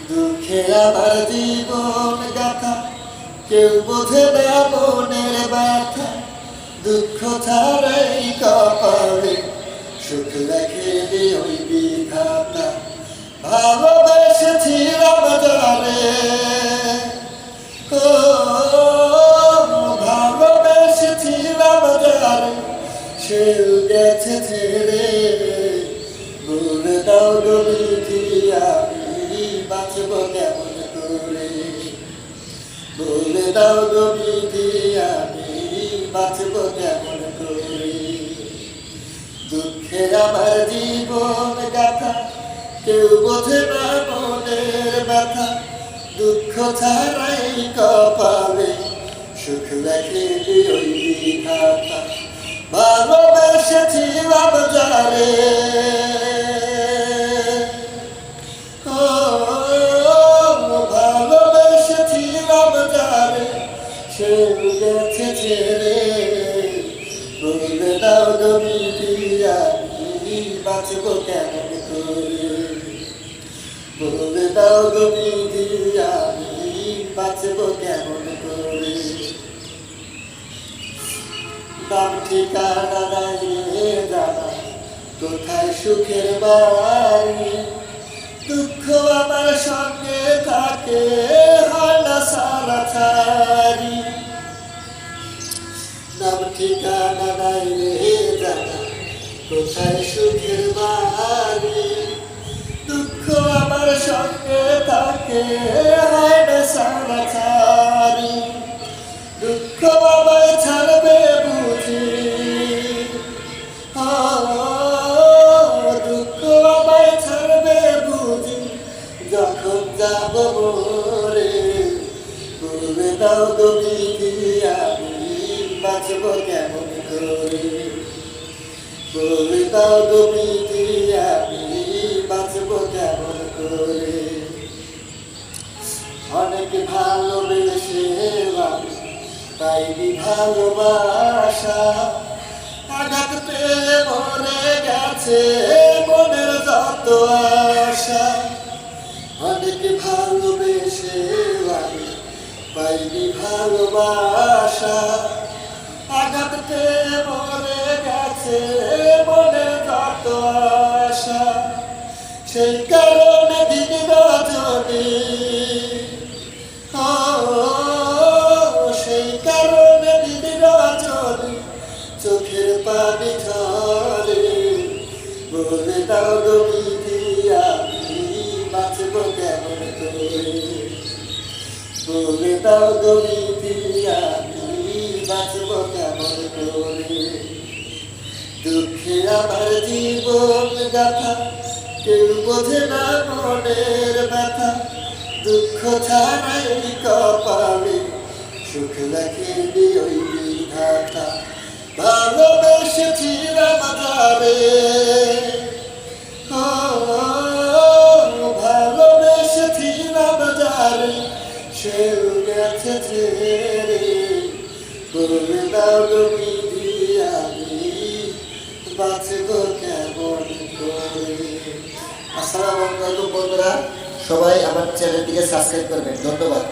দুঃখে আমার জীবন গাথা, কেউ বোঝে না মনের ব্যথা। দুঃখ ছাড়াই কপালে সুখ রেখে ওই বিধাতা। ভালোবেসেছিলাম যারে, ও ভালোবেসেছিলাম যারে, সেও গেছে ছেড়ে। বলে দাও গো বিধি, আমি বাঁচব কেমন করে? বলে দাও গো বিধি, আমি বাঁচব কেমন করে? দুঃখে আমার জীবন গাথা, কেউ বোঝে না মনের ব্যথা। দুঃখ ছাড়াই কপালে সুখ রেখে ওই বিধাতা। ভালোবেসেছিলাম যারে, ভালোবেসেছিলাম যারে, সে গেছে ছেড়ে। বলে দাও গো বিধি, আমি বাঁচব কেমন করে? বলে দাও গো বিধি, আমি বাঁচব কেমন করে? নাম ঠিকানা নাই রে জানা, কোথায় সুখের বাড়ি? দুঃখ আমার সঙ্গে থাকে, হয় না সারা ছাড়ি। নাম ঠিকানা নাই রে জানা, কোথায় সুখের বাড়ি? দুঃখ আমার সঙ্গে থাকে, হয় না সারা ছাড়ি। দুঃখ আমায় ছাড়বে বুঝি, দুঃখ আমায় ছাড়বে বুঝি যখন যাব মরে। বলে দাও গো বিধি, আমি বাঁচব কেমন করে? বলে দাও গো বিধি, আমি বাঁচব কেমন করে? অনেক ভালোবেসে পাইনি ভালোবাসা, আঘাত পেয়ে মরে গেছে মনের যত আশা। অনেক ভালোবেসে পাইনি ভালোবাসা, আঘাত পেয়ে মরে গেছে মনের যত আশা। সেই কারণে দিন রজনী, সেই কারণে দিন রজনী চোখের পানি ঝরে। বলে দাও গো বিধি, আমি বাঁচব কেমন করে? বলে দাও গো বিধি, আমি বাঁচব কেমন করে? দুঃখে আমার জীবন গাথা, কেউ বোঝে না মনের ব্যথা। দুঃখ ছাড়াই কপালে সুখ রেখে ওই বিধাতা। ভালোবেসেছিলাম যারে, ভালোবেসেছিলাম যারে, সেও গেছে ছেড়ে। বলে দাও গো বিধি, আমি বাঁচব কেমন করে? আসসালামু আলাইকুম বন্ধুরা, সবাই আমার চ্যানেলটিকে সাবস্ক্রাইব করবেন। ধন্যবাদ।